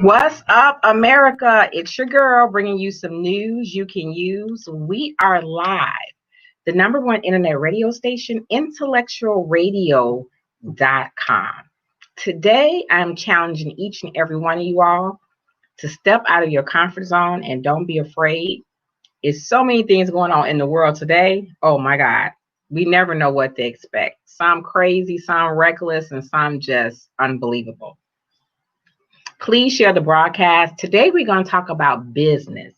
What's up, America? It's your girl bringing you some news you can use. We are live, the #1 internet radio station, intellectualradio.com. Today, I'm challenging each and every one of you all to step out of your comfort zone and don't be afraid. There's so many things going on in the world today. Oh my God. We never know what to expect. Some crazy, some reckless, and some just unbelievable. Please share the broadcast. Today, we're going to talk about business,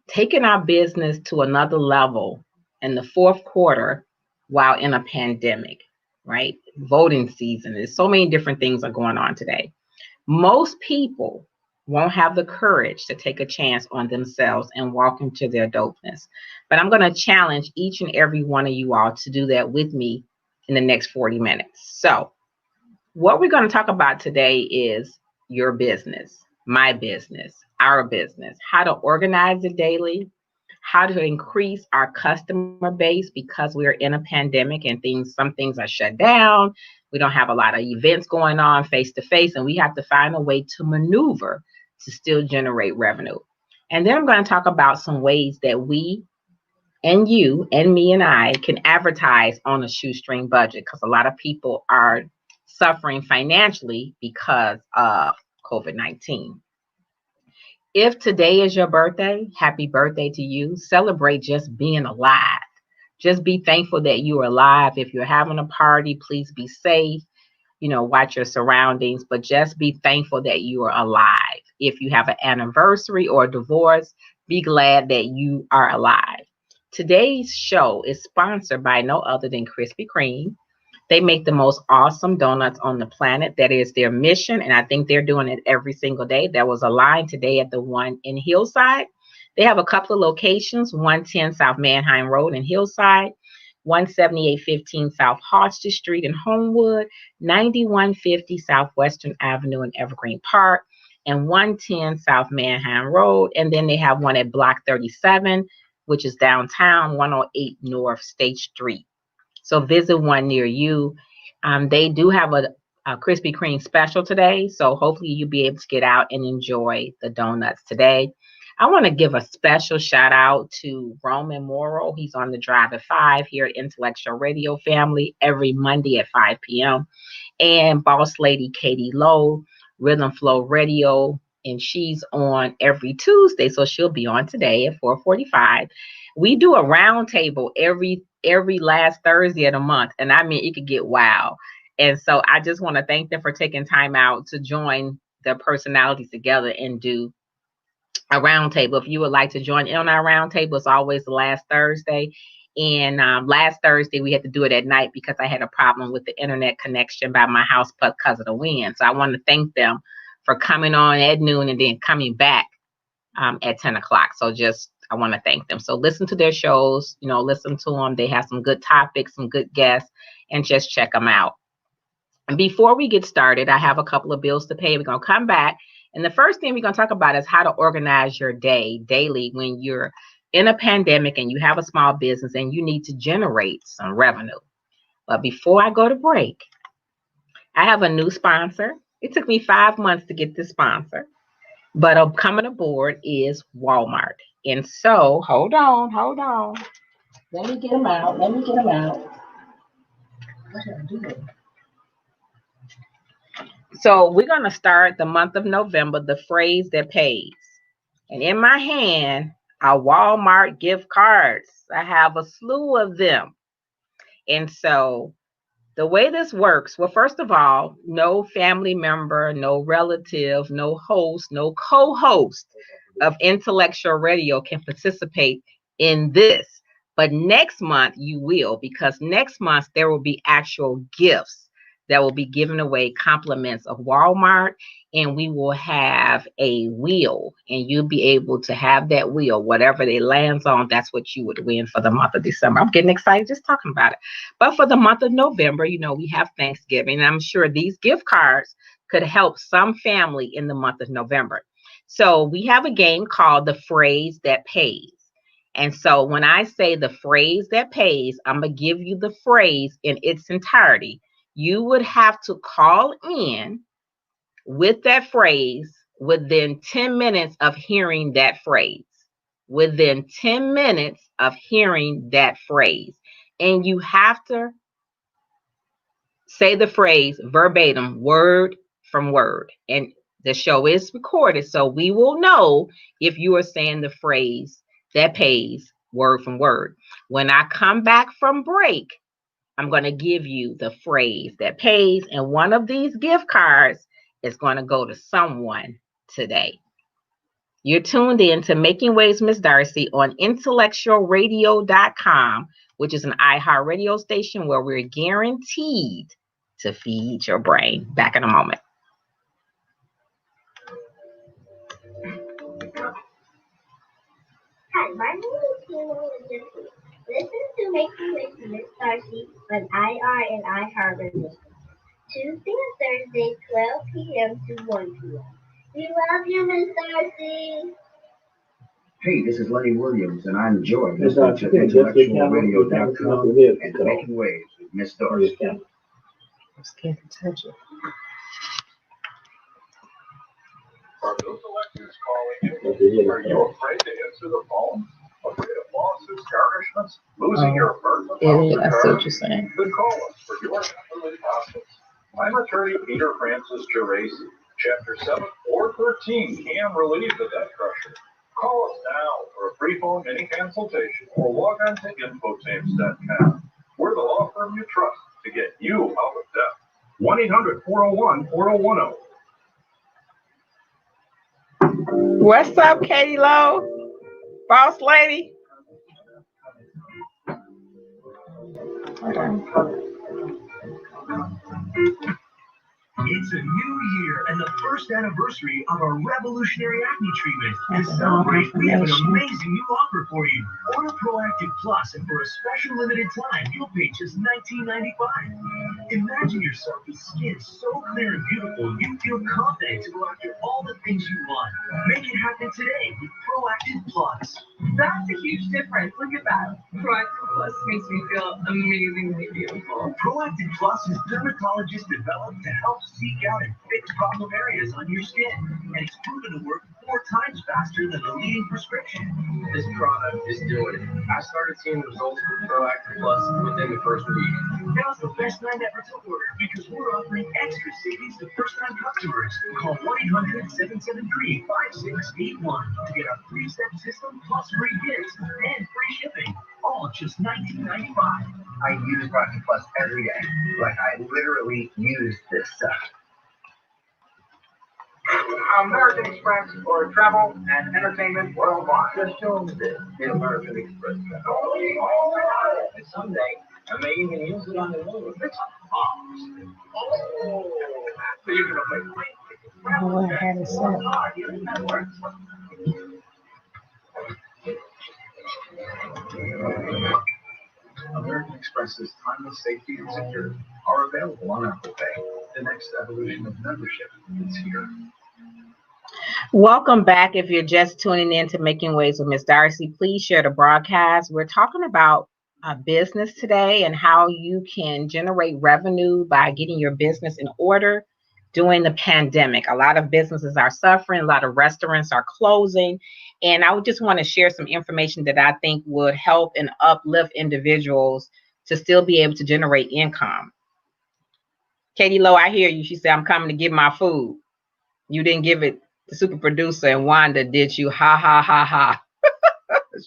taking our business to another level in the fourth quarter while in a pandemic, right? Voting season. There's so many different things are going on today. Most people won't have the courage to take a chance on themselves and walk into their dopeness. But I'm going to challenge each and every one of you all to do that with me in the next 40 minutes. So what we're going to talk about today is your business, my business, our business, how to organize it daily, how to increase our customer base because we're in a pandemic and some things are shut down. We don't have a lot of events going on face to face, and we have to find a way to maneuver to still generate revenue. And then I'm going to talk about some ways that we and you and me and I can advertise on a shoestring budget, because a lot of people are suffering financially because of COVID-19. If today is your birthday, happy birthday to you. Celebrate just being alive. Just be thankful that you are alive. If you're having a party, please be safe. Watch your surroundings, but just be thankful that you are alive. If you have an anniversary or a divorce, be glad that you are alive. Today's show is sponsored by no other than Krispy Kreme. They make the most awesome donuts on the planet. That is their mission, and I think they're doing it every single day. There was a line today at the one in Hillside. They have a couple of locations, 110 South Manheim Road in Hillside, 17815 South Hostage Street in Homewood, 9150 Southwestern Avenue in Evergreen Park, and 110 South Manheim Road. And then they have one at Block 37, which is downtown, 108 North State Street. So visit one near you. They do have a Krispy Kreme special today, so hopefully you'll be able to get out and enjoy the donuts today. I want to give a special shout out to Roman Morrow. He's on the Drive at 5 here at Intellectual Radio Family every Monday at 5 p.m. And Boss Lady Katie Lowe, Rhythm Flow Radio, and she's on every Tuesday, so she'll be on today at 4:45. We do a roundtable every last Thursday of the month, and I mean, it could get wild. And so I just want to thank them for taking time out to join their personalities together and do a roundtable. If you would like to join in on our roundtable, it's always the last Thursday. And last Thursday, we had to do it at night because I had a problem with the internet connection by my house because of the wind. So I want to thank them for coming on at noon and then coming back at 10 o'clock. So I want to thank them. So listen to their shows, listen to them. They have some good topics, some good guests, and just check them out. And before we get started, I have a couple of bills to pay. We're going to come back. And the first thing we're going to talk about is how to organize your day daily when you're in a pandemic and you have a small business and you need to generate some revenue. But before I go to break, I have a new sponsor. It took me 5 months to get this sponsor, but coming aboard is Walmart. And so, hold on. Let me get them out. What did I do? So we're going to start the month of November, the phrase that pays. And in my hand are Walmart gift cards. I have a slew of them. And so the way this works, well, first of all, no family member, no relative, no host, no co-host of Intellectual Radio can participate in this. But next month you will, because next month there will be actual gifts that will be giving away compliments of Walmart, and we will have a wheel, and you'll be able to have that wheel. Whatever it lands on, that's what you would win for the month of December. I'm getting excited just talking about it. But for the month of November, you know, we have Thanksgiving, and I'm sure these gift cards could help some family in the month of November. So we have a game called The Phrase That Pays. And so when I say the phrase that pays, I'm going to give you the phrase in its entirety. You would have to call in with that phrase within 10 minutes of hearing that phrase. Within 10 minutes of hearing that phrase. And you have to say the phrase verbatim, word from word. And the show is recorded, so we will know if you are saying the phrase that pays word from word. When I come back from break, I'm going to give you the phrase that pays, and one of these gift cards is going to go to someone today. You're tuned in to Making Waves Miss Darcy on intellectualradio.com, which is an iHeart radio station where we're guaranteed to feed your brain. Back in a moment. Hi, my name is Tina. Listen to Making Waves with Miss Darcy on IR and iHeart Radio. Tuesday and Thursday, 12 p.m. to 1 p.m. We love you, Miss Darcy. Hey, this is Lenny Williams, and I enjoy listening to intellectualradio.com and Making Waves with Miss Darcy. I'm scared to touch it. Are those electors calling you? Are you afraid to answer the phone? Afraid of lawsuits, garnishments, losing your apartment? I see what you're saying. Then call us for your family process. I'm attorney Peter Francis Geraci. Chapter 7 or 13 can relieve the debt crusher. Call us now for a free phone mini consultation or log on to infotames.com. We're the law firm you trust to get you out of debt. 1-800-401-4010. What's up, Katie Lowe? Boss lady? Hold on. It's a new year and the first anniversary of our revolutionary acne treatment. To celebrate, we have an amazing new offer for you. Order Proactive Plus, and for a special limited time, you'll pay just $19.95. Imagine yourself with skin so clear and beautiful, you feel confident to go after all the things you want. Make it happen today with Proactive Plus. That's a huge difference. Look at that. Proactive Plus makes me feel amazingly beautiful. Proactive Plus is dermatologist developed to help seek out and fix problem areas on your skin, and it's proven to work 4 times faster than the leading prescription. This product is doing it. I started seeing the results with Proactive Plus within the first week. Now's the best time ever to order because we're offering extra savings to first-time customers. Call 1-800-773-5681 to get our three-step system plus free gifts and free shipping. All just $19.95. I use Proactive Plus every day. Like, I literally use this stuff. American Express for travel and entertainment worldwide. Just show them this. The American Express. And someday, I may even use it on the road. It's bombs. So you can replace plane tickets. Oh, I had it set. American Express's timeless safety and security are available on Apple Pay. The next evolution of membership is here. Welcome back. If you're just tuning in to Making Waves with Miss Darcy, please share the broadcast. We're talking about business today and how you can generate revenue by getting your business in order during the pandemic. A lot of businesses are suffering, a lot of restaurants are closing, and I would just want to share some information that I think would help and uplift individuals to still be able to generate income. Katie Lowe, I hear you. She said, I'm coming to get my food. You didn't give it to super producer and Wanda, did you? Ha, ha, ha, ha.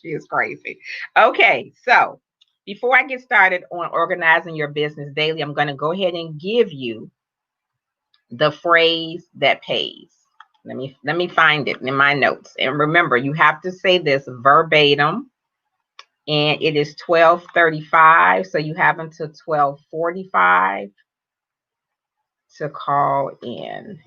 She is crazy. Okay, so before I get started on organizing your business daily, I'm going to go ahead and give you the phrase that pays. Let me find it in my notes. And remember, you have to say this verbatim. And it is 12:35, so you have until 12:45 to call in.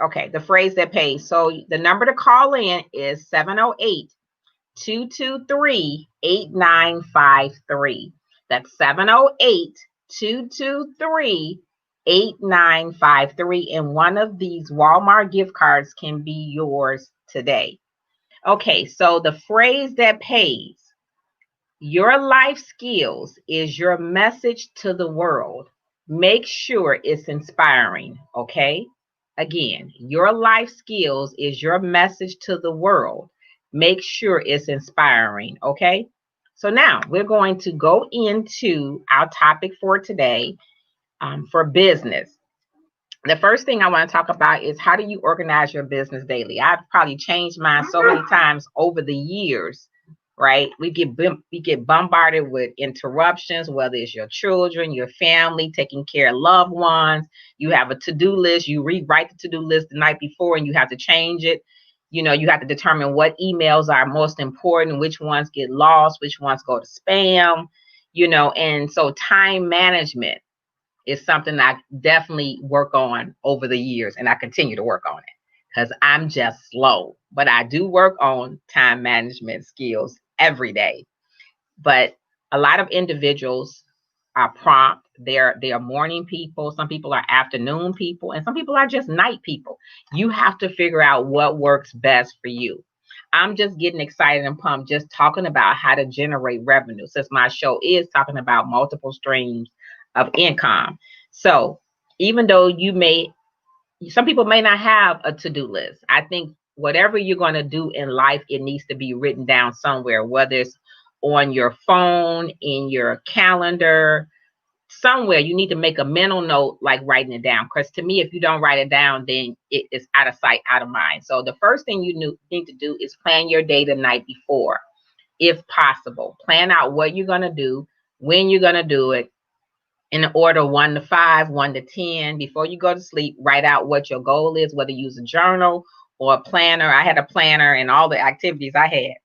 Okay, the phrase that pays. So the number to call in is 708-223-8953. That's 708-223-8953. And one of these Walmart gift cards can be yours today. Okay, so the phrase that pays. Your life skills is your message to the world. Make sure it's inspiring, okay? Again, your life skills is your message to the world. Make sure it's inspiring, okay? So now we're going to go into our topic for today for business. The first thing I want to talk about is how do you organize your business daily? I've probably changed mine so many times over the years, right? We get bombarded with interruptions, whether it's your children, your family, taking care of loved ones. You have a to-do list. You rewrite the to-do list the night before and you have to change it. You know, you have to determine what emails are most important, which ones get lost, which ones go to spam, you know, and so time management is something I definitely work on over the years, and I continue to work on it because I'm just slow, but I do work on time management skills every day. But a lot of individuals are prompt. They're morning people. Some people are afternoon people, and some people are just night people. You have to figure out what works best for you. I'm just getting excited and pumped just talking about how to generate revenue, since my show is talking about multiple streams of income. So even though some people may not have a to-do list, I think whatever you're going to do in life, it needs to be written down somewhere, whether it's on your phone, in your calendar, somewhere. You need to make a mental note, like writing it down, because to me, if you don't write it down, then it is out of sight, out of mind. So the first thing you need to do is plan your day the night before, if possible. Plan out what you're going to do, when you're going to do it, in order 1 to 5, 1 to 10. Before you go to sleep, write out what your goal is, whether you use a journal or a planner. I had a planner, and all the activities I had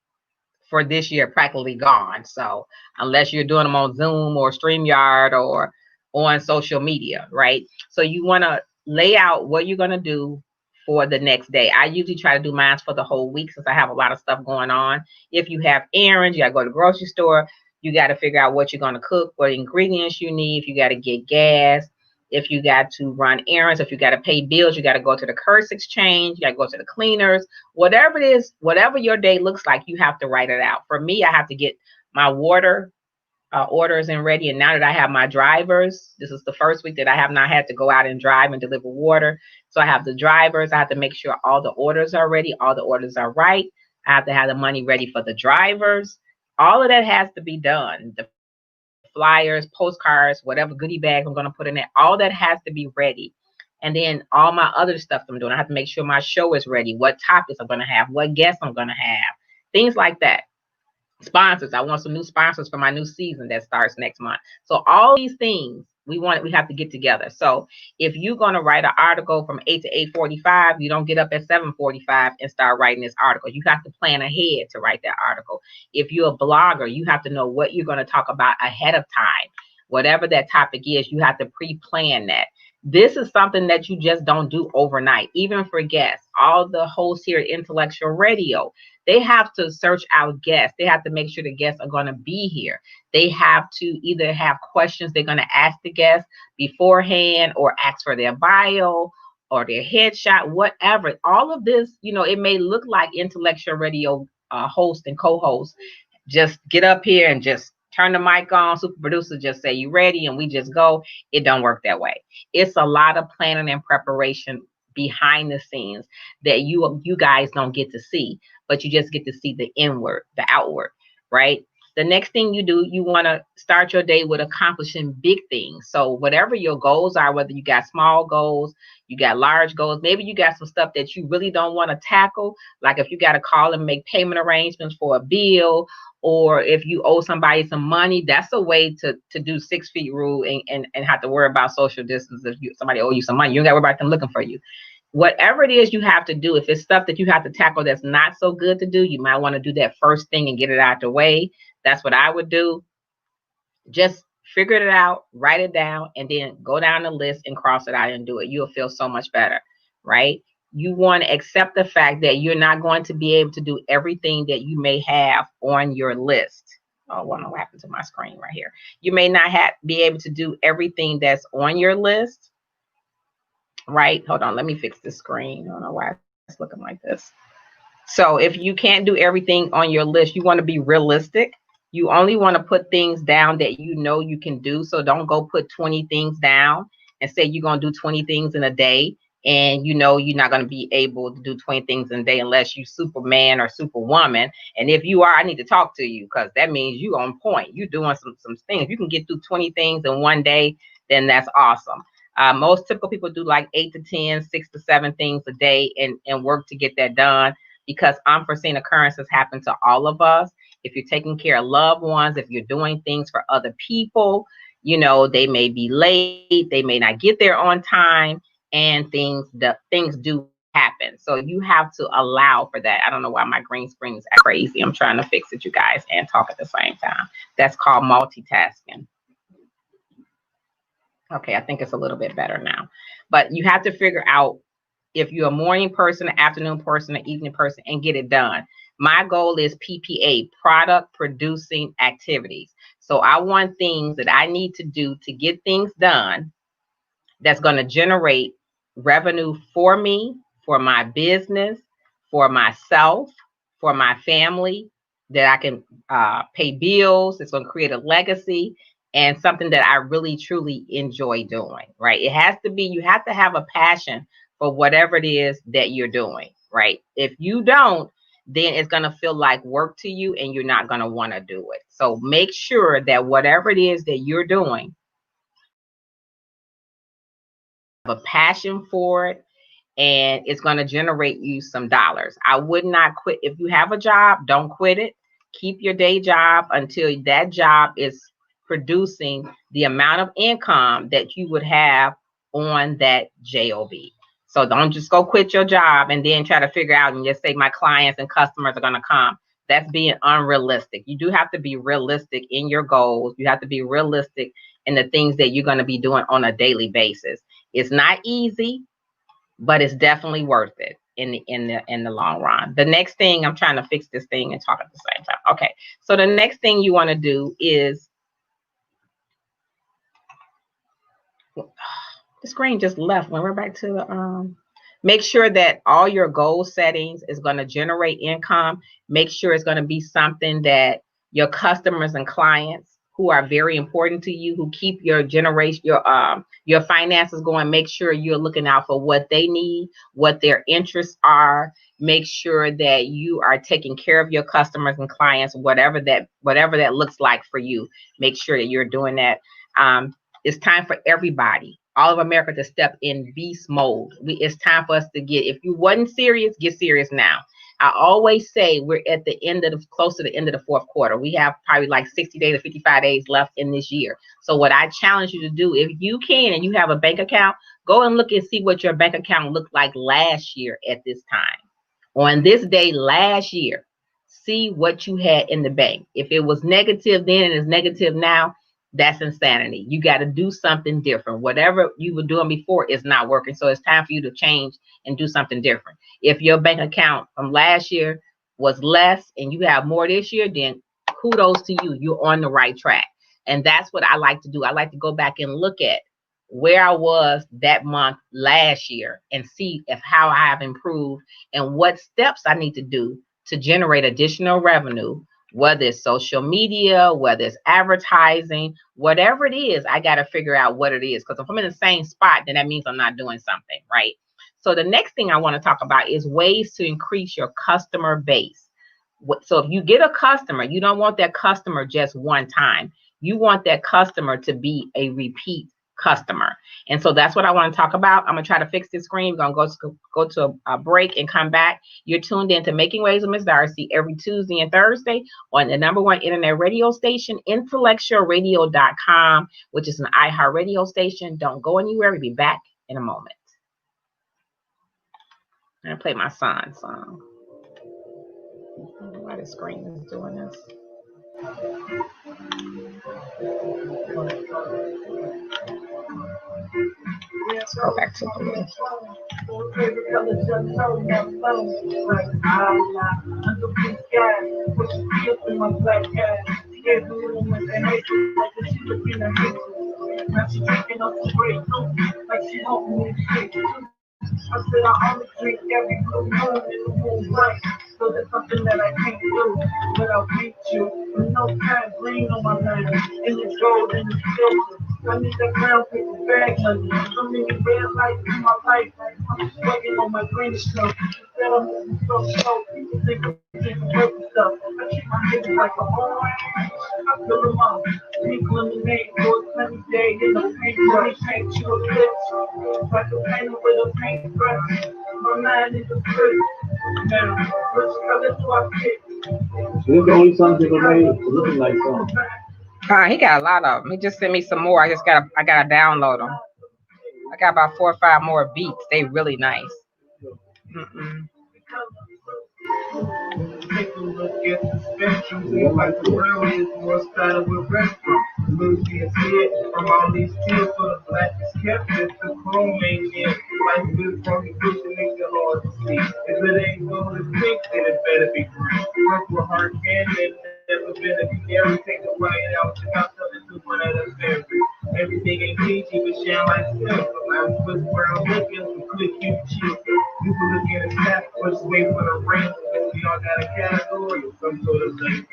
for this year practically gone. So unless you're doing them on Zoom or StreamYard or on social media, right? So you want to lay out what you're going to do for the next day. I usually try to do mine for the whole week since I have a lot of stuff going on. If you have errands, you got to go to the grocery store. You got to figure out what you're going to cook, what ingredients you need. If you got to get gas, if you got to run errands, if you got to pay bills, you got to go to the curse exchange, you got to go to the cleaners, whatever it is, whatever your day looks like, you have to write it out. For me, I have to get my water orders and ready. And now that I have my drivers, this is the first week that I have not had to go out and drive and deliver water. So I have the drivers. I have to make sure all the orders are ready. All the orders are right. I have to have the money ready for the drivers. All of that has to be done. The flyers, postcards, whatever goodie bags I'm going to put in there, all that has to be ready. And then all my other stuff I'm doing, I have to make sure my show is ready, what topics I'm going to have, what guests I'm going to have, things like that. Sponsors, I want some new sponsors for my new season that starts next month. So all these things we have to get together. So if you're going to write an article from 8 to 8:45, you don't get up at 7:45 and start writing this article. You have to plan ahead to write that article. If you're a blogger, you have to know what you're going to talk about ahead of time. Whatever that topic is, you have to pre-plan that. This is something that you just don't do overnight. Even for guests, all the hosts here at Intellectual Radio, they have to search out guests. They have to make sure the guests are going to be here. They have to either have questions they're going to ask the guests beforehand, or ask for their bio or their headshot, whatever. All of this, you know, it may look like Intellectual Radio host and co-host just get up here and just turn the mic on, super producer just say you ready, and we just go. It don't work that way. It's a lot of planning and preparation behind the scenes that you guys don't get to see, but you just get to see the inward, the outward, right? The next thing you do, you want to start your day with accomplishing big things. So whatever your goals are, whether you got small goals, you got large goals, maybe you got some stuff that you really don't want to tackle, like if you got to call and make payment arrangements for a bill, or if you owe somebody some money, that's a way to do 6 feet rule and have to worry about social distance. If somebody owe you some money, you don't got to worry about them looking for you. Whatever it is you have to do, if it's stuff that you have to tackle that's not so good to do, you might want to do that first thing and get it out the way That's what I would do. Just figure it out, write it down, and then go down the list and cross it out and do it. You'll feel so much better, right? You want to accept the fact that you're not going to be able to do everything that you may have on your list. Oh, I don't know what happened to my screen right here. You may not be able to do everything that's on your list, right? Hold on, let me fix the screen. I don't know why it's looking like this. So if you can't do everything on your list, you want to be realistic. You only want to put things down that you know you can do. So don't go put 20 things down and say you're going to do 20 things in a day. And you know you're not going to be able to do 20 things in a day unless you Superman or Superwoman. And if you are, I need to talk to you, because that means you on point. You're doing some things. If you can get through 20 things in one day, then that's awesome. Most typical people do like 8 to 10, 6 to 7 things a day and work to get that done, because unforeseen occurrences happen to all of us. If you're taking care of loved ones, if you're doing things for other people, you know, they may be late, they may not get there on time, and things do happen. So you have to allow for that. I don't know why my green screen is crazy. I'm trying to fix it, you guys, and talk at the same time. That's called multitasking. Okay, I think it's a little bit better now. But you have to figure out if you're a morning person, an afternoon person, an evening person, and get it done. My goal is PPA, product producing activities. So I want things that I need to do to get things done that's going to generate revenue for me, for my business, for myself, for my family, that I can pay bills. It's going to create a legacy and something that I really, truly enjoy doing, right? It has to be, you have to have a passion for whatever it is that you're doing, right? If you don't, then it's going to feel like work to you and you're not going to want to do it. So make sure that whatever it is that you're doing, have a passion for it, and it's going to generate you some dollars. I would not quit. If you have a job, don't quit it. Keep your day job until that job is producing the amount of income that you would have on that job. So don't just go quit your job and then try to figure out and just say my clients and customers are going to come. That's being unrealistic. You do have to be realistic in your goals. You have to be realistic in the things that you're going to be doing on a daily basis. It's not easy, but it's definitely worth it in the long run. The next thing, I'm trying to fix this thing and talk at the same time. Okay, so the next thing you want to do is, the screen just left when we're back to the make sure that all your goal settings is going to generate income. Make sure it's going to be something that your customers and clients who are very important to you, who keep your generation, your finances going. Make sure you're looking out for what they need, what their interests are. Make sure that you are taking care of your customers and clients, whatever that looks like for you. Make sure that you're doing that. It's time for everybody, all of America, to step in beast mode. It's time for us to get, if you wasn't serious, get serious now. I always say we're at the end of close to the end of the fourth quarter. We have probably like 60 days or 55 days left in this year. So what I challenge you to do, if you can and you have a bank account, go and look and see what your bank account looked like last year at this time. On this day last year, see what you had in the bank. If it was negative then and it's negative now, that's insanity. You got to do something different. Whatever you were doing before is not working. So it's time for you to change and do something different. If your bank account from last year was less and you have more this year, then kudos to you. You're on the right track. And that's what I like to do. I like to go back and look at where I was that month last year and see if how I have improved and what steps I need to do to generate additional revenue, whether it's social media, whether it's advertising, whatever it is. I got to figure out what it is, because if I'm in the same spot, then that means I'm not doing something right. So the next thing I want to talk about is ways to increase your customer base. So if you get a customer, you don't want that customer just one time. You want that customer to be a repeat customer. And so that's what I want to talk about. I'm going to try to fix this screen. We're going to go to a break and come back. You're tuned in to Making Waves with Ms. Darcy every Tuesday and Thursday on the #1 internet radio station, intellectualradio.com, which is an iHeart radio station. Don't go anywhere. We'll be back in a moment. I'm going to play my son's song. I don't know why the screen is doing this. Let's go back to blue. I said I only drink every blue moon in the moonlight. So there's something that I can't do without meet you. With no kind green on my mind, and it's gold and it's silver. I need that brown paper bag money. So many red lights in my life. I'm just waiting on my green stuff. Instead I'm moving so slow. People think I'm drinking purple stuff. I treat my niggas like a orange. I fill them up. Pink lemonade for a sunny day in the paint. Let me paint you a picture. Like a painter with a paintbrush. My mind is a trick. Now, which color do I pick? This is the only song people made. It's looking like song. He got a lot of them. He just sent me some more. I gotta download them. I got about 4 or 5 more beats. They really nice. Take a look at the spectrum. Seems like the world is more started with restaurants. Lucy is hit from all these kids, so the black is kept. It's the chrome ain't in. Life is from the bush and makes it hard to see. If it ain't gold and pink, then it better be green. Purple heart candy, never been a canary. Take the white out, check out something to one of the berries. Everything ain't peachy, but shine like silver. I'm with brown looking, some good cute children. You can look at a sky, or just wait for the rain. We all got a category of some sort of thing.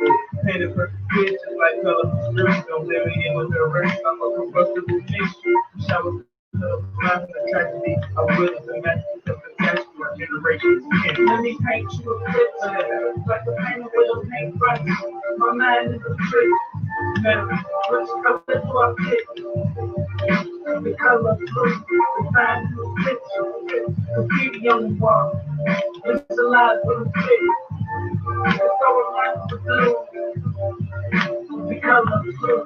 Painted perfect pictures like colorful strips. Don't let me in with the rest. I'm a combustible mixture. Shower to the blind and the tragedy. I will the magic of the cash for my generation's skin. Let me paint you a picture. Like a painter with a paintbrush. My mind is a trick. Now, which color do I pick? The color blue. The sign to a picture. Graffiti on the wall. It's a lot of blue shit. It's so alive to blue. The color blue.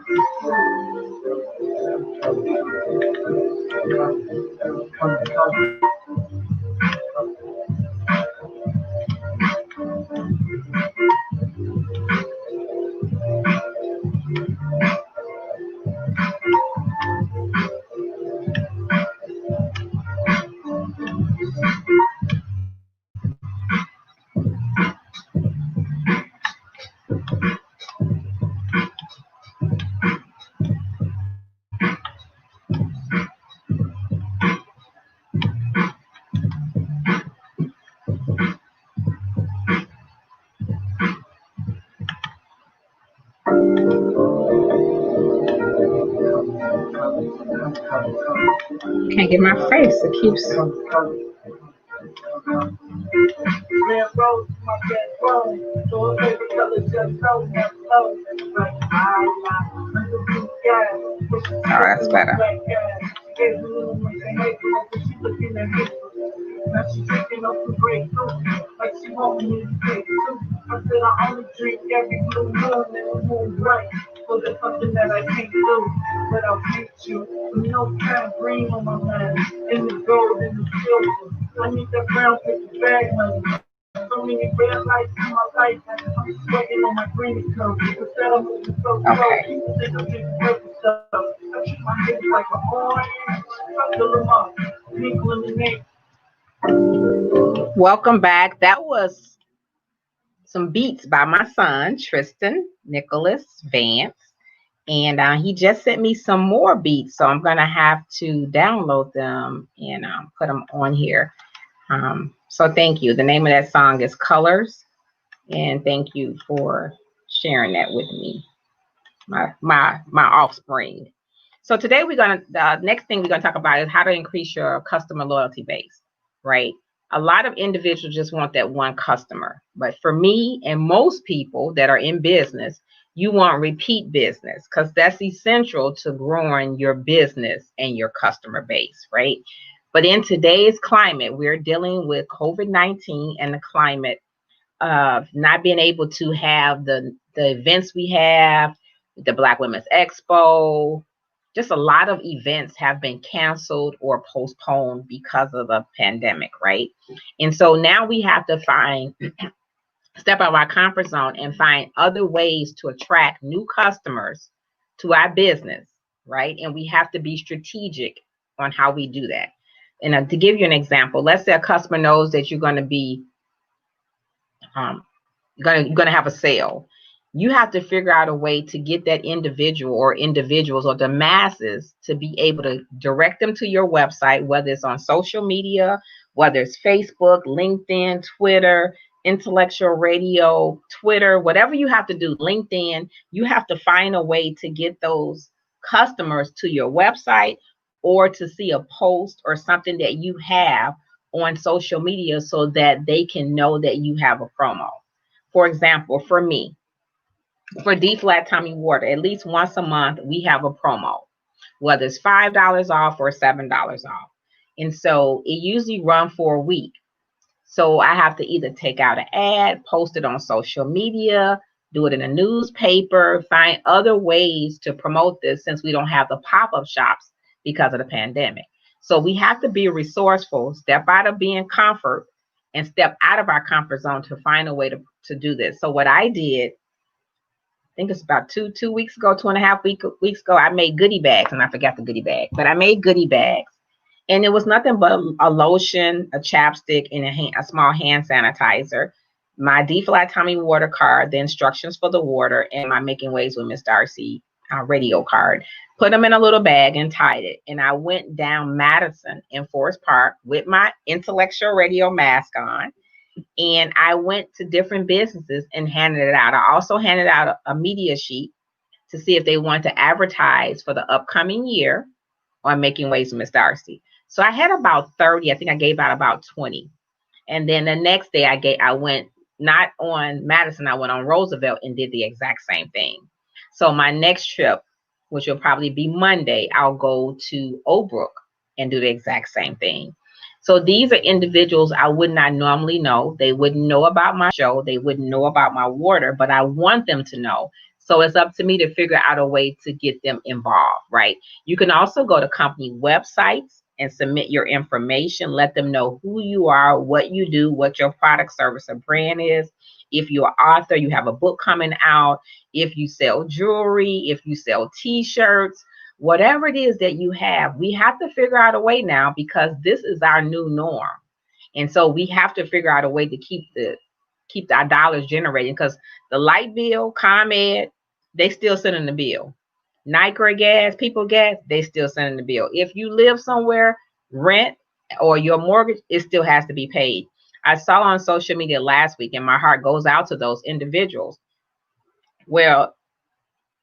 Can't get my face. It keeps. Red rose, my best rose. So a favorite color just so never flows. Like under blue sky. Oh, that's better. Gave a little more than hate, but she looking at me. Now she drinking up some grapefruit, like she want me to take too. I said I only drink every blue moon and the moon's right. So there's something that I can't do, but I'll paint you. With no kind of green on my mind, and the gold and the silver. I need that brown paper bag money. So many red lights in my life, I'm just waiting on my green coat. Instead I'm moving so slow, people think I'm getting purple stuff. I treat my niggas like a orange, I fill them up, pink lemonade. Welcome back. That was some beats by my son, Tristan Nicholas Vance. And he just sent me some more beats. So I'm going to have to download them and put them on here. So thank you. The name of that song is Colors. And thank you for sharing that with me, my offspring. So today the next thing we're going to talk about is how to increase your customer loyalty base, right? A lot of individuals just want that one customer. But for me and most people that are in business, you want repeat business because that's essential to growing your business and your customer base, right? But in today's climate, we're dealing with COVID-19 and the climate of not being able to have the events we have, the Black Women's Expo. Just a lot of events have been canceled or postponed because of the pandemic, right? And so now we have to find step out of our comfort zone and find other ways to attract new customers to our business, right? And we have to be strategic on how we do that. And to give you an example, let's say a customer knows that you're going to be you're going to have a sale. You have to figure out a way to get that individual or individuals or the masses to be able to direct them to your website, whether it's on social media, whether it's Facebook, LinkedIn, Twitter, intellectual radio, Twitter, whatever you have to do, LinkedIn, you have to find a way to get those customers to your website or to see a post or something that you have on social media so that they can know that you have a promo. For example, for me, for D-Flat Tummy Water, at least once a month, we have a promo, whether it's $5 off or $7 off. And so it usually runs for a week. So I have to either take out an ad, post it on social media, do it in a newspaper, find other ways to promote this since we don't have the pop-up shops because of the pandemic. So we have to be resourceful, step out of being comfort, and step out of our comfort zone to find a way to do this. So what I did, I think it's about two weeks ago, 2.5 weeks ago, I made goodie bags, and I forgot the goodie bag, but I made goodie bags. And it was nothing but a lotion, a chapstick, and a small hand sanitizer, my D-Flat Tummy Water card, the instructions for the water, and my Making Waves with Miss Darcy radio card. Put them in a little bag and tied it. And I went down Madison in Forest Park with my intellectual radio mask on. And I went to different businesses and handed it out. I also handed out a media sheet to see if they want to advertise for the upcoming year on Making Waves with Miss Darcy. So I had about 30. I think I gave out about 20. And then the next day I went not on Madison, I went on Roosevelt and did the exact same thing. So my next trip, which will probably be Monday, I'll go to Oakbrook and do the exact same thing. So these are individuals I would not normally know. They wouldn't know about my show. They wouldn't know about my water, but I want them to know. So it's up to me to figure out a way to get them involved, right? You can also go to company websites and submit your information. Let them know who you are, what you do, what your product, service, or brand is. If you're an author, you have a book coming out. If you sell jewelry, if you sell t-shirts, whatever it is that you have, we have to figure out a way now because this is our new norm. And so we have to figure out a way to keep our dollars generating because the light bill, ComEd, they still sending the bill. Niagara gas, people gas, they still sending the bill. If you live somewhere, rent or your mortgage, it still has to be paid. I saw on social media last week, and my heart goes out to those individuals where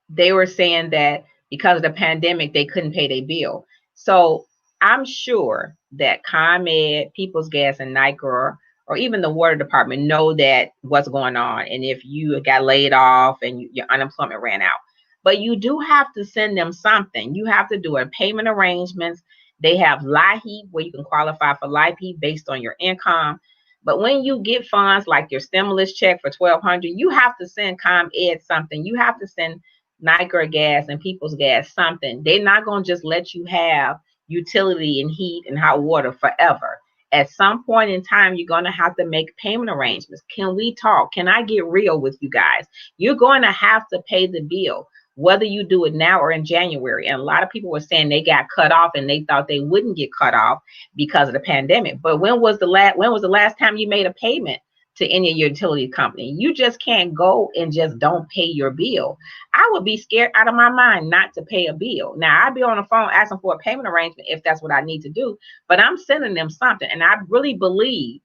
they were saying that because of the pandemic, they couldn't pay their bill. So I'm sure that ComEd, People's Gas, and Niagara, or even the water department know that what's going on. And if you got laid off and your unemployment ran out, but you do have to send them something. You have to do a payment arrangements. They have LIHEAP where you can qualify for LIHEAP based on your income. But when you get funds like your stimulus check for $1,200, you have to send ComEd something. You have to send Niagara Gas and People's Gas something. They're not going to just let you have utility and heat and hot water forever. At some point in time, you're going to have to make payment arrangements. Can we talk? Can I get real with you guys? You're going to have to pay the bill, whether you do it now or in January. And a lot of people were saying they got cut off and they thought they wouldn't get cut off because of the pandemic. But when was the last time you made a payment to any of your utility company? You just can't go and just don't pay your bill. I would be scared out of my mind not to pay a bill. Now, I'd be on the phone asking for a payment arrangement if that's what I need to do, but I'm sending them something. And I really believe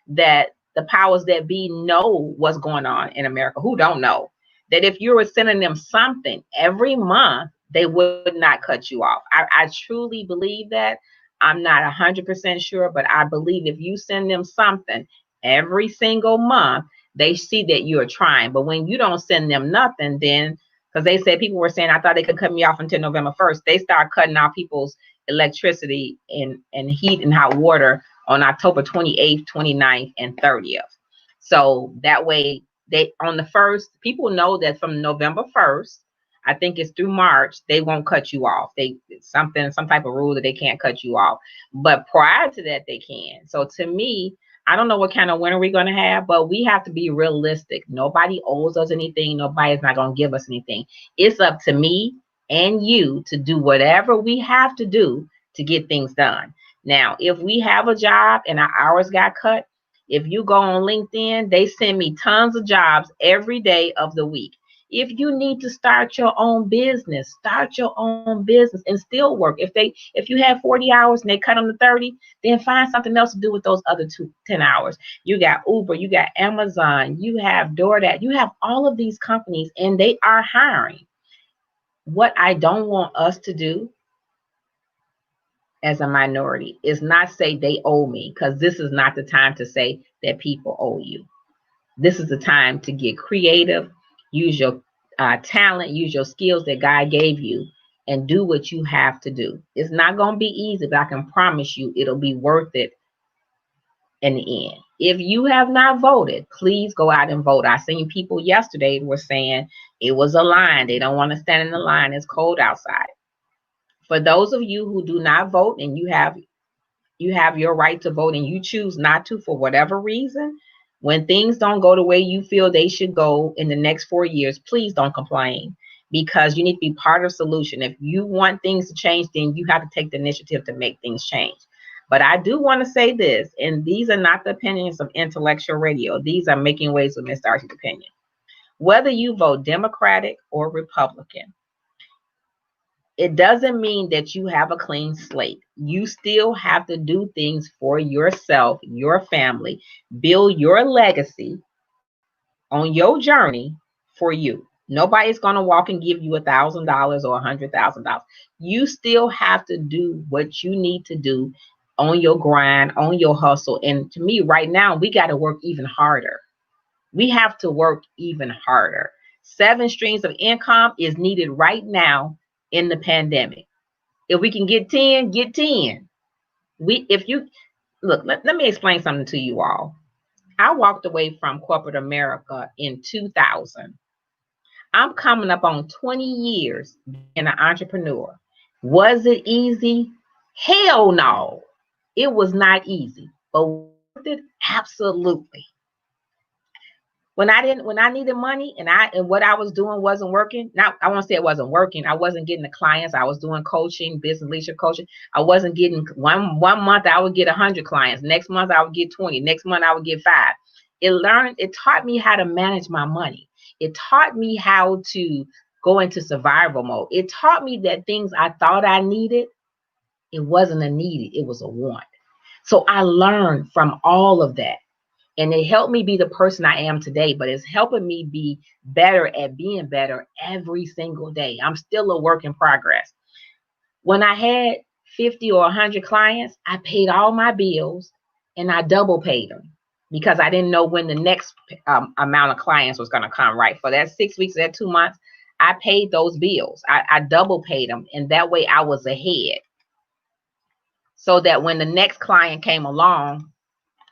that the powers that be know what's going on in America. Who don't know? That if you were sending them something every month, they would not cut you off. I truly believe that. I'm not 100% sure, but I believe if you send them something every single month, they see that you're trying. But when you don't send them nothing, then, because they said people were saying, I thought they could cut me off until November 1st. They start cutting off people's electricity and heat and hot water on October 28th, 29th, and 30th. So that way, they on the 1st, people know that from November 1st, I think it's through March, they won't cut you off. Some type of rule that they can't cut you off. But prior to that, they can. So to me, I don't know what kind of winter we're going to have, but we have to be realistic. Nobody owes us anything. Nobody's not going to give us anything. It's up to me and you to do whatever we have to do to get things done. Now, if we have a job and our hours got cut, if you go on LinkedIn, they send me tons of jobs every day of the week. If you need to start your own business, start your own business and still work. If you have 40 hours and they cut them to 30, then find something else to do with those other 10 hours. You got Uber, you got Amazon, you have DoorDash, you have all of these companies and they are hiring. What I don't want us to do as a minority is not say they owe me, because this is not the time to say that people owe you. This is the time to get creative, use your talent, use your skills that God gave you, and do what you have to do. It's not going to be easy, but I can promise you it'll be worth it in the end. If you have not voted, please go out and vote. I seen people yesterday were saying it was a line. They don't want to stand in the line. It's cold outside. For those of you who do not vote and you have your right to vote and you choose not to for whatever reason, when things don't go the way you feel they should go in the next 4 years, please don't complain, because you need to be part of the solution. If you want things to change, then you have to take the initiative to make things change. But I do want to say this, and these are not the opinions of Intellectual Radio. These are Making Waves with MsDarci'D opinion. Whether you vote Democratic or Republican, it doesn't mean that you have a clean slate. You still have to do things for yourself, your family, build your legacy on your journey for you. Nobody's going to walk and give you $1,000 or $100,000. You still have to do what you need to do on your grind, on your hustle. And to me, right now, we got to work even harder. We have to work even harder. 7 streams of income is needed right now in the pandemic. If we can get 10, get 10. If you look, let me explain something to you all. I walked away from corporate America in 2000. I'm coming up on 20 years being an entrepreneur. Was it easy? Hell no. It was not easy, but worth it? Absolutely. When I needed money and what I was doing wasn't working. Now, I won't say it wasn't working. I wasn't getting the clients. I was doing coaching, business leadership coaching. I wasn't getting one month I would get 100 clients. Next month I would get 20. Next month I would get 5. It taught me how to manage my money. It taught me how to go into survival mode. It taught me that things I thought I needed, it wasn't a need, it was a want. So I learned from all of that. And it helped me be the person I am today, but it's helping me be better at being better every single day. I'm still a work in progress. When I had 50 or 100 clients, I paid all my bills and I double paid them because I didn't know when the next amount of clients was going to come, right? For that 6 weeks, that 2 months, I paid those bills. I double paid them. And that way I was ahead. So that when the next client came along,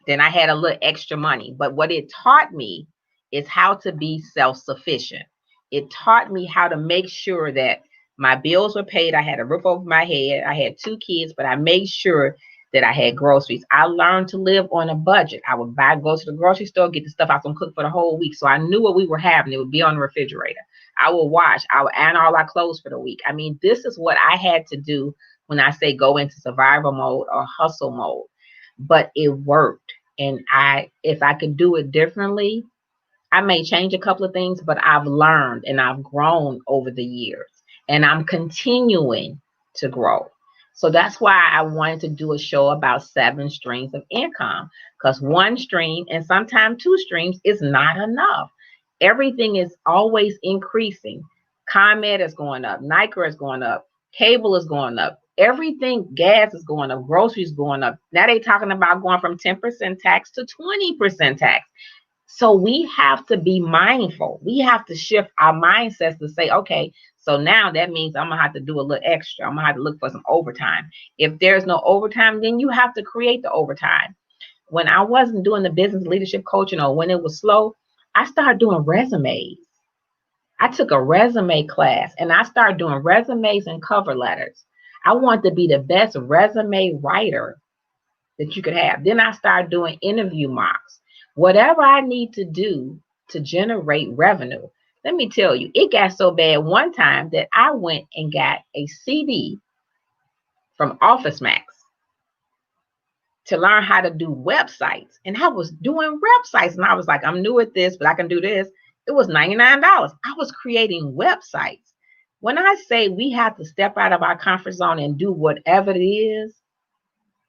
then I had a little extra money. But what it taught me is how to be self-sufficient. It taught me how to make sure that my bills were paid. I had a roof over my head. I had 2 kids, but I made sure that I had groceries. I learned to live on a budget. I would go to the grocery store, get the stuff I was going to cook for the whole week. So I knew what we were having. It would be on the refrigerator. I would wash. I would iron all our clothes for the week. I mean, this is what I had to do when I say go into survival mode or hustle mode. But it worked. And if I could do it differently, I may change a couple of things, but I've learned and I've grown over the years and I'm continuing to grow. So that's why I wanted to do a show about 7 streams of income, because 1 stream and sometimes 2 streams is not enough. Everything is always increasing. ComEd is going up. Niker is going up. Cable is going up. Everything, gas is going up, groceries going up. Now they're talking about going from 10% tax to 20% tax. So we have to be mindful. We have to shift our mindsets to say, okay, so now that means I'm going to have to do a little extra. I'm going to have to look for some overtime. If there's no overtime, then you have to create the overtime. When I wasn't doing the business leadership coaching or when it was slow, I started doing resumes. I took a resume class and I started doing resumes and cover letters. I want to be the best resume writer that you could have. Then I started doing interview mocks. Whatever I need to do to generate revenue. Let me tell you, it got so bad one time that I went and got a CD from Office Max to learn how to do websites. And I was doing websites, and I was like, I'm new at this, but I can do this. It was $99. I was creating websites. When I say we have to step out of our comfort zone and do whatever it is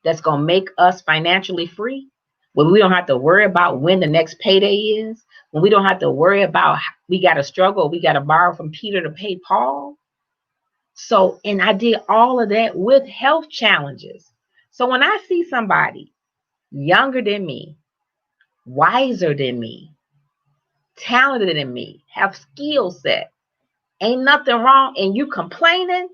that's going to make us financially free, when we don't have to worry about when the next payday is, when we don't have to worry about we got to struggle, we got to borrow from Peter to pay Paul. So, and I did all of that with health challenges. So when I see somebody younger than me, wiser than me, talented than me, have skill set, ain't nothing wrong, and you complaining,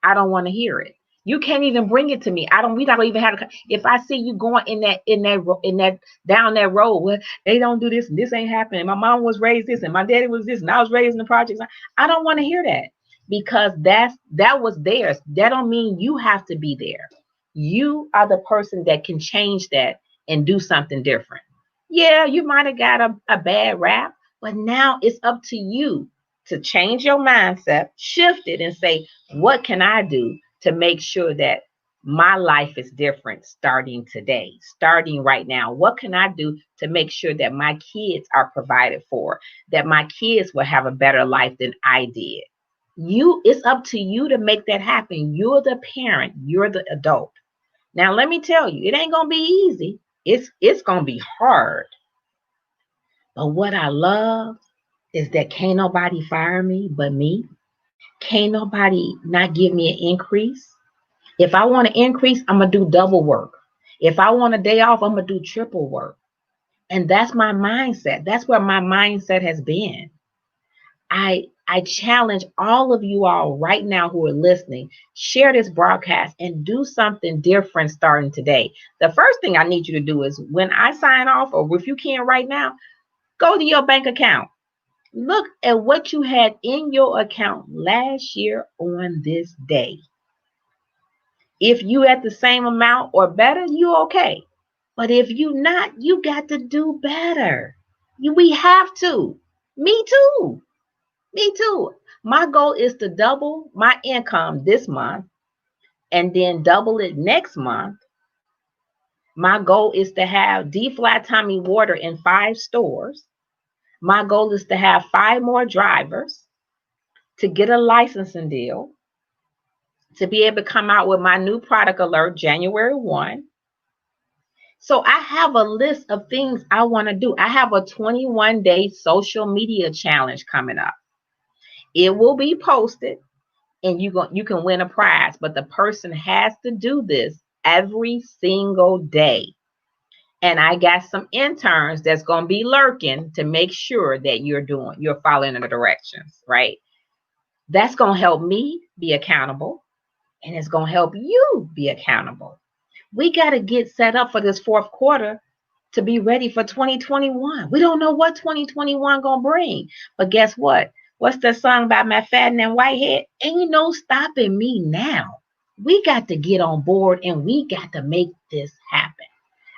I don't want to hear it. You can't even bring it to me. We don't even have to. If I see you going in that down that road where they don't do this and this ain't happening, my mom was raised this and my daddy was this and I was raised in the projects, I don't want to hear that, because that was theirs. That don't mean you have to be there. You are the person that can change that and do something different. Yeah, you might have got a bad rap, but now it's up to you to change your mindset, shift it, and say, what can I do to make sure that my life is different starting today, starting right now? What can I do to make sure that my kids are provided for, that my kids will have a better life than I did? It's up to you to make that happen. You're the parent, you're the adult. Now, let me tell you, it ain't going to be easy. It's going to be hard. But what I love is that can't nobody fire me but me. Can't nobody not give me an increase. If I want to increase, I'm going to do double work. If I want a day off, I'm going to do triple work. And that's my mindset. That's where my mindset has been. I challenge all of you all right now who are listening, share this broadcast and do something different starting today. The first thing I need you to do is when I sign off, or if you can right now, go to your bank account. Look at what you had in your account last year on this day. If you at the same amount or better, you okay. But if you not, you got to do better. We have to. Me too. Me too. My goal is to double my income this month and then double it next month. My goal is to have D-Flat Tommy water in 5 stores. My goal is to have 5 more drivers, to get a licensing deal, to be able to come out with my new product alert January 1. So I have a list of things I want to do. I have a 21-day social media challenge coming up. It will be posted and you can win a prize, but the person has to do this every single day. And I got some interns that's going to be lurking to make sure that you're following the directions, right? That's going to help me be accountable, and it's going to help you be accountable. We got to get set up for this 4th quarter to be ready for 2021. We don't know what 2021 going to bring, but guess what? What's the song by McFadden and Whitehead? Ain't no stopping me now. We got to get on board and we got to make this happen.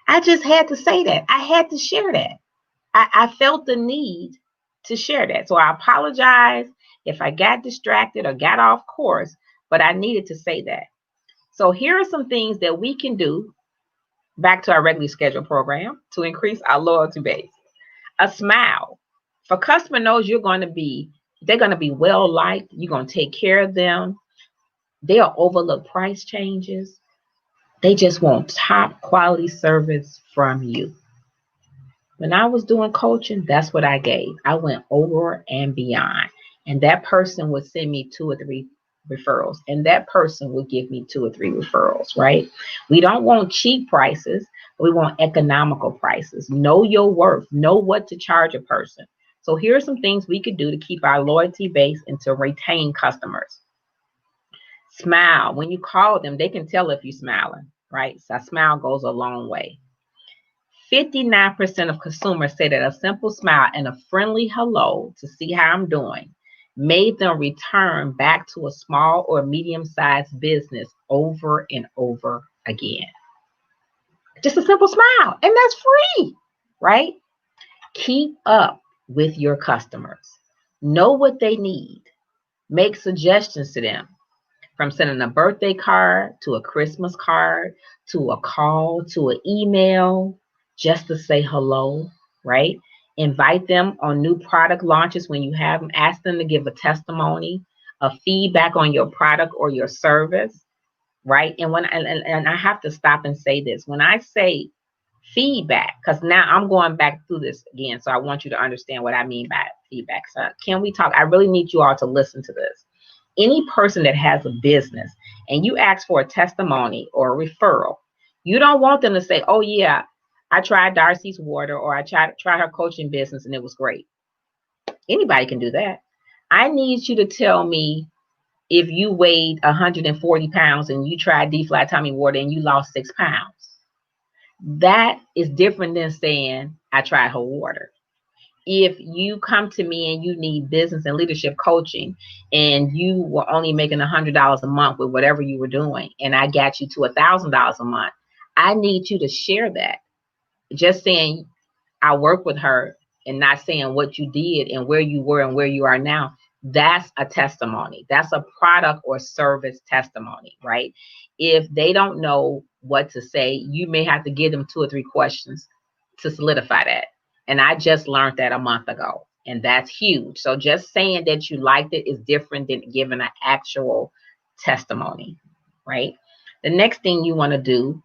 I just had to say that. I had to share that. I felt the need to share that. So I apologize if I got distracted or got off course, but I needed to say that. So here are some things that we can do back to our regularly scheduled program to increase our loyalty base. A smile. If a customer knows they're going to be well liked, you're going to take care of them. They'll overlook price changes. They just want top quality service from you. When I was doing coaching, that's what I gave. I went over and beyond. And that person would send me 2 or 3 referrals. And that person would give me 2 or 3 referrals, right? We don't want cheap prices. We want economical prices. Know your worth. Know what to charge a person. So here are some things we could do to keep our loyalty base and to retain customers. Smile. When you call them, they can tell if you're smiling, right? So a smile goes a long way. 59% of consumers say that a simple smile and a friendly hello to see how I'm doing made them return back to a small or medium-sized business over and over again. Just a simple smile, and that's free, right? Keep up with your customers. Know what they need. Make suggestions to them, from sending a birthday card to a Christmas card to a call to an email, just to say hello, right? Invite them on new product launches when you have them. Ask them to give a testimony, a feedback on your product or your service, right? And and I have to stop and say this. When I say feedback, because now I'm going back through this again, so I want you to understand what I mean by feedback. So can we talk? I really need you all to listen to this. Any person that has a business and you ask for a testimony or a referral, you don't want them to say, oh yeah, I tried Darcy's water, or I tried her coaching business and it was great. Anybody can do that. I need you to tell me if you weighed 140 pounds and you tried D-Flat Tummy Water and you lost 6 pounds. That is different than saying I tried her water. If you come to me and you need business and leadership coaching and you were only making $100 a month with whatever you were doing, and I got you to $1,000 a month, I need you to share that. Just saying I work with her and not saying what you did and where you were and where you are now, that's a testimony. That's a product or service testimony, right? If they don't know what to say, you may have to give them 2 or 3 questions to solidify that. And I just learned that a month ago, and that's huge. So just saying that you liked it is different than giving an actual testimony, right? The next thing you want to do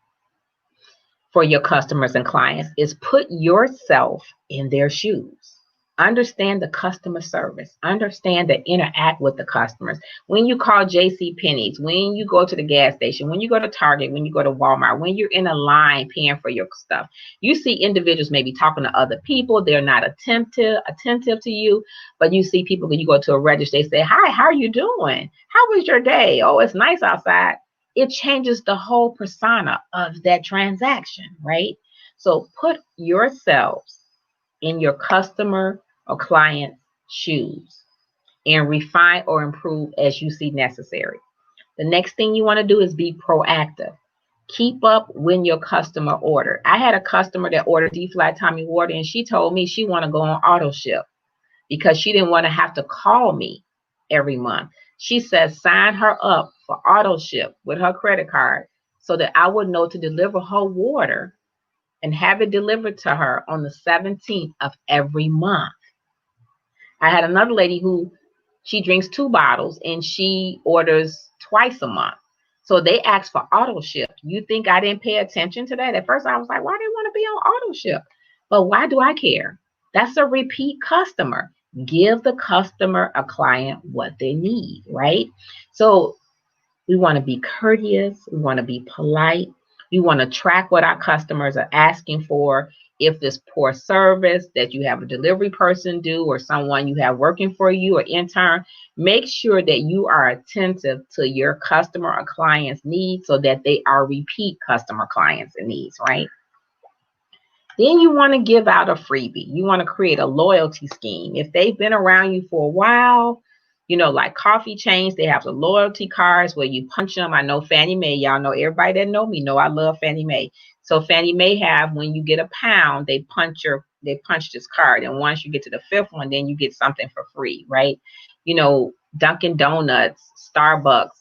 for your customers and clients is put yourself in their shoes. Understand the customer service. Understand the interact with the customers. When you call JCPenney's, when you go to the gas station, when you go to Target, when you go to Walmart, when you're in a line paying for your stuff, you see individuals maybe talking to other people. They're not attentive to you, but you see people when you go to a register, they say, hi, how are you doing? How was your day? Oh, it's nice outside. It changes the whole persona of that transaction, right? So put yourselves in your customer or client's shoes and refine or improve as you see necessary. The next thing you want to do is be proactive. Keep up when your customer order. I had a customer that ordered D-Flat Tummy Water, and she told me she want to go on auto ship because she didn't want to have to call me every month. She says sign her up for auto ship with her credit card so that I would know to deliver her water and have it delivered to her on the 17th of every month. I had another lady who she drinks 2 bottles and she orders twice a month. So they asked for auto ship. You think I didn't pay attention to that? At first I was like, why do they want to be on auto ship? But why do I care? That's a repeat customer. Give the customer, a client, what they need, right? So we want to be courteous. We want to be polite. We want to track what our customers are asking for. If there's poor service that you have a delivery person do or someone you have working for you or intern, make sure that you are attentive to your customer or client's needs so that they are repeat customer clients and needs, right? Then you want to give out a freebie. You want to create a loyalty scheme. If they've been around you for a while, you know, like coffee chains, they have the loyalty cards where you punch them. I know Fannie Mae, y'all know, everybody that know me know I love Fannie Mae. So Fannie Mae have, when you get a pound, they punch this card. And once you get to the 5th one, then you get something for free, right? You know, Dunkin' Donuts, Starbucks,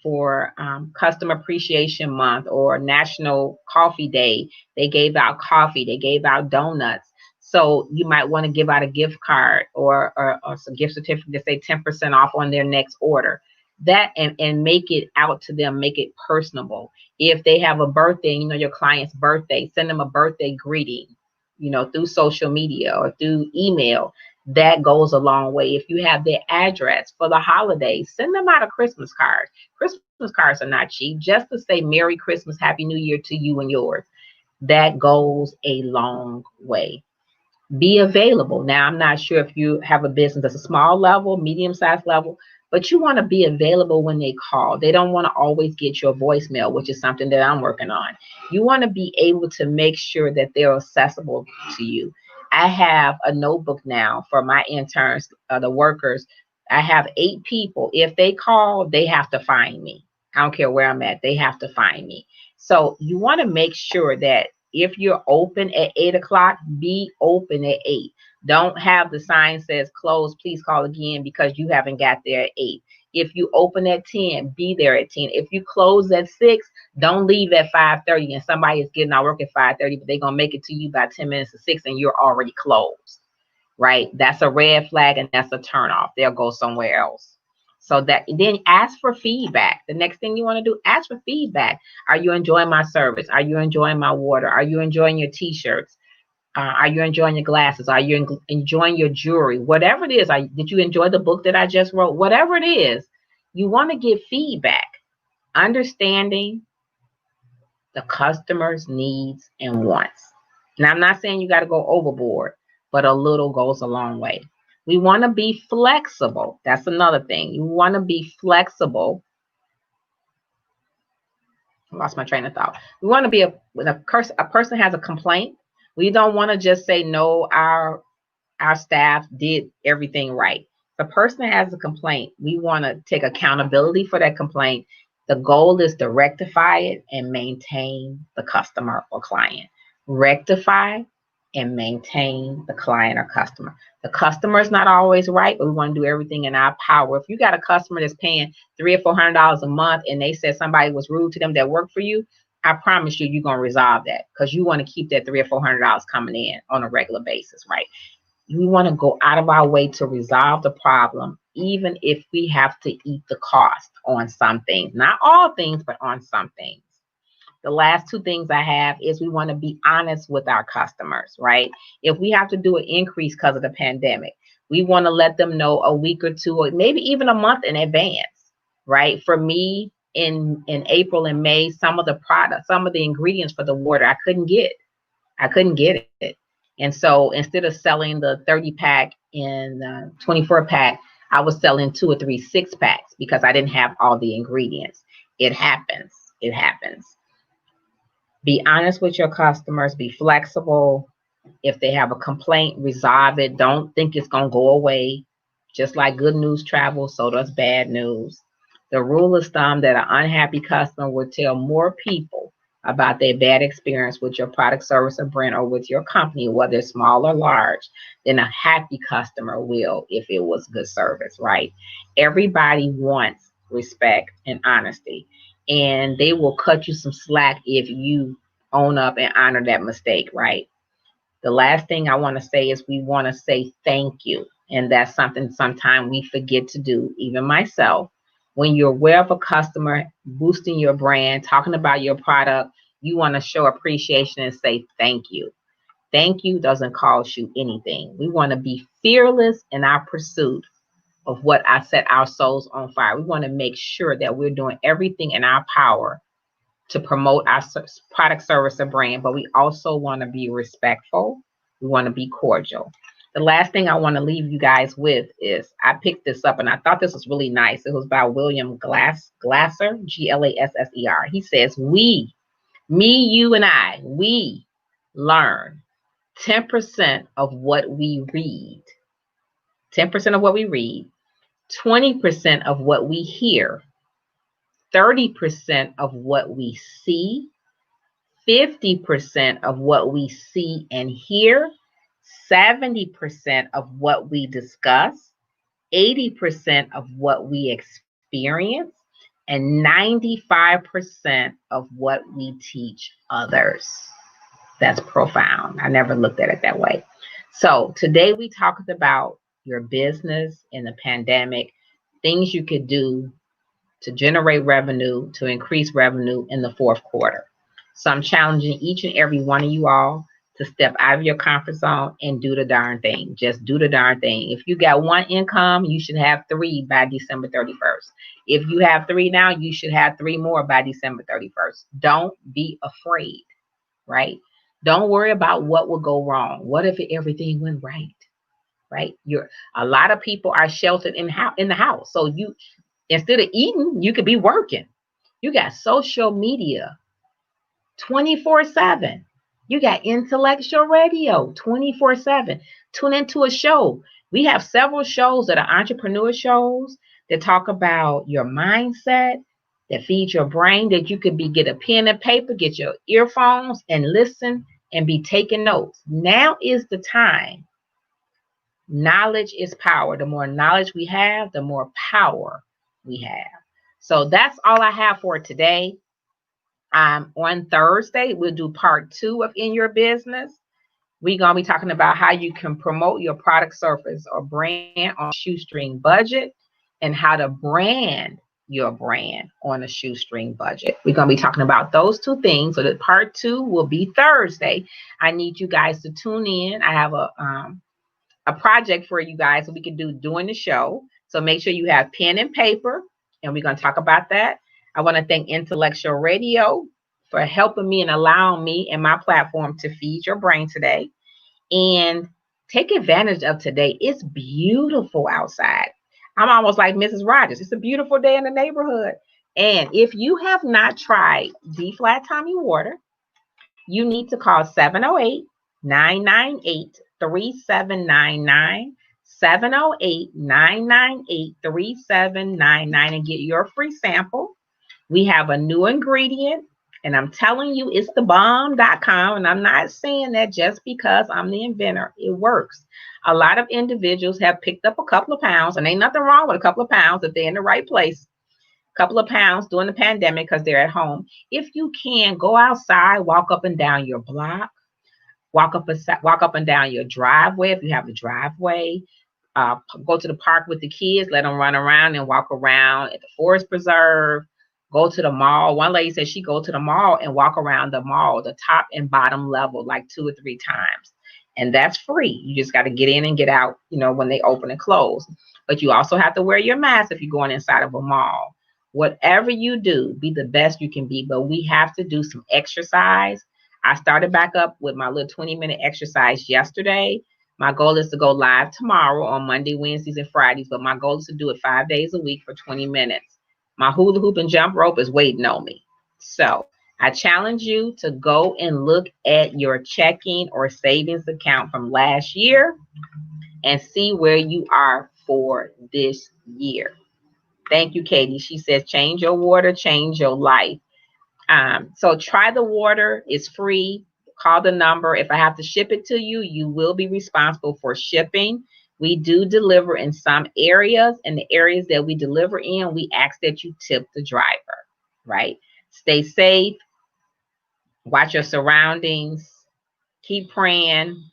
for Customer Appreciation Month or National Coffee Day, they gave out coffee, they gave out donuts. So you might want to give out a gift card or some gift certificate to say 10% off on their next order. That and make it out to them, make it personable. If they have a birthday, you know, your client's birthday, send them a birthday greeting, you know, through social media or through email. That goes a long way. If you have their address for the holidays, send them out a Christmas card. Christmas cards are not cheap. Just to say Merry Christmas, Happy New Year to you and yours. That goes a long way. Be available. Now, I'm not sure if you have a business that's a small level, medium-sized level, but you want to be available when they call. They don't want to always get your voicemail, which is something that I'm working on. You want to be able to make sure that they're accessible to you. I have a notebook now for my interns, the workers. I have 8 people. If they call, they have to find me. I don't care where I'm at. They have to find me. So you want to make sure that if you're open at 8 o'clock, be open at 8. Don't have the sign says close, please call again, because you haven't got there at 8. If you open at 10, be there at 10. If you close at 6, don't leave at 5:30 and somebody is getting out work at 5:30, but they're going to make it to you by 10 minutes to 6 and you're already closed, right? That's a red flag and that's a turnoff. They'll go somewhere else. So that then ask for feedback. The next thing you want to do, ask for feedback. Are you enjoying my service? Are you enjoying my water? Are you enjoying your t-shirts? Are you enjoying your glasses? Are you enjoying your jewelry? Whatever it is, did you enjoy the book that I just wrote? Whatever it is, you want to give feedback. Understanding the customer's needs and wants. Now, I'm not saying you got to go overboard, but a little goes a long way. We want to be flexible. That's another thing. You want to be flexible. I lost my train of thought. We want to be when a person has a complaint, we don't want to just say, no, our staff did everything right. If a person has a complaint, we want to take accountability for that complaint. The goal is to rectify it and maintain the customer or client. Rectify and maintain the client or customer. The customer is not always right, but we want to do everything in our power. If you got a customer that's paying $300 or $400 a month and they said somebody was rude to them that worked for you, I promise you're going to resolve that because you want to keep that $300 or $400 coming in on a regular basis, right? We want to go out of our way to resolve the problem, even if we have to eat the cost on some things. Not all things, but on some things. The last two things I have is we want to be honest with our customers, right? If we have to do an increase because of the pandemic, we want to let them know a week or two, or maybe even a month in advance, right? For me, in April and May, some of the products, some of the ingredients for the water, I couldn't get it. And so instead of selling the 30 pack and 24 pack, I was selling 2 or 3 6-packs because I didn't have all the ingredients. It happens. It happens. Be honest with your customers. Be flexible. If they have a complaint, resolve it. Don't think it's going to go away. Just like good news travels, so does bad news. The rule of thumb that an unhappy customer will tell more people about their bad experience with your product, service, or brand, or with your company, whether it's small or large, than a happy customer will if it was good service, right? Everybody wants respect and honesty, and they will cut you some slack if you own up and honor that mistake, right? The last thing I want to say is we want to say thank you, and that's something sometimes we forget to do, even myself. When you're aware of a customer, boosting your brand, talking about your product, you want to show appreciation and say thank you. Thank you doesn't cost you anything. We want to be fearless in our pursuit of what I set our souls on fire. We want to make sure that we're doing everything in our power to promote our product, service, or brand, but we also want to be respectful. We want to be cordial. The last thing I want to leave you guys with is I picked this up and I thought this was really nice. It was by William Glasser, Glasser. He says, me, you, and I, we learn 10% of what we read. 10% of what we read, 20% of what we hear, 30% of what we see, 50% of what we see and hear, 70% of what we discuss, 80% of what we experience, and 95% of what we teach others. That's profound. I never looked at it that way. So today we talked about your business in the pandemic, things you could do to generate revenue, to increase revenue in the fourth quarter. So I'm challenging each and every one of you all to step out of your comfort zone and do the darn thing. Just do the darn thing. If you got 1 income, you should have 3 by December 31st. If you have 3 now, you should have 3 more by December 31st. Don't be afraid, right? Don't worry about what will go wrong. What if everything went right, right? A lot of people are sheltered in the house. So you, instead of eating, you could be working. You got social media 24/7. You got intellectual radio 24/7. Tune into a show. We have several shows that are entrepreneur shows that talk about your mindset, that feed your brain, that you could get a pen and paper, get your earphones and listen and be taking notes. Now is the time. Knowledge is power. The more knowledge we have, the more power we have. So that's all I have for today. On Thursday, we'll do part 2 of In Your Business. We're going to be talking about how you can promote your product, service, or brand on a shoestring budget, and how to brand your brand on a shoestring budget. We're going to be talking about those 2 things. So that part 2 will be Thursday. I need you guys to tune in. I have a project for you guys that we can do during the show. So make sure you have pen and paper, and we're going to talk about that. I want to thank Intellectual Radio for helping me and allowing me and my platform to feed your brain today. And take advantage of today. It's beautiful outside. I'm almost like Mrs. Rogers. It's a beautiful day in the neighborhood. And if you have not tried D Flat Tommy Water, you need to call 708-998-3799, 708-998-3799, and get your free sample. We have a new ingredient, and I'm telling you, it's thebomb.com, and I'm not saying that just because I'm the inventor. It works. A lot of individuals have picked up a couple of pounds, and ain't nothing wrong with a couple of pounds if they're in the right place. A couple of pounds during the pandemic because they're at home. If you can, go outside, walk up and down your block, walk up and down your driveway if you have a driveway. Go to the park with the kids, let them run around and walk around at the Forest Preserve. Go to the mall. One lady said she go to the mall and walk around the mall, the top and bottom level, like 2 or 3 times. And that's free. You just got to get in and get out, when they open and close. But you also have to wear your mask if you're going inside of a mall. Whatever you do, be the best you can be. But we have to do some exercise. I started back up with my little 20-minute exercise yesterday. My goal is to go live tomorrow on Monday, Wednesdays, and Fridays. But my goal is to do it 5 days a week for 20 minutes. My hula hoop and jump rope is waiting on me. So I challenge you to go and look at your checking or savings account from last year and see where you are for this year. Thank you, Katie. She says, change your water, change your life. So try the water. It's free. Call the number. If I have to ship it to you, you will be responsible for shipping. We do deliver in some areas, and the areas that we deliver in, we ask that you tip the driver, right? Stay safe. Watch your surroundings. Keep praying.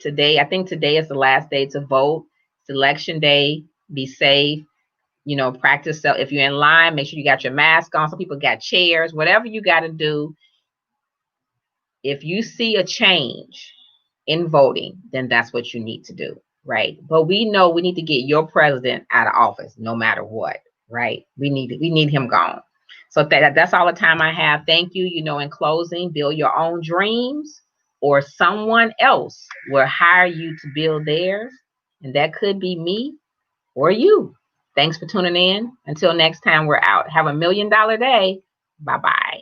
Today, I think today is the last day to vote. It's election day. Be safe. Practice. So if you're in line, make sure you got your mask on. Some people got chairs. Whatever you got to do. If you see a change in voting, then that's what you need to do. Right. But we know we need to get your president out of office no matter what. Right. We need him gone. So that's all the time I have. Thank you. In closing, build your own dreams, or someone else will hire you to build theirs. And that could be me or you. Thanks for tuning in. Until next time, we're out. Have a $1 million day. Bye-bye.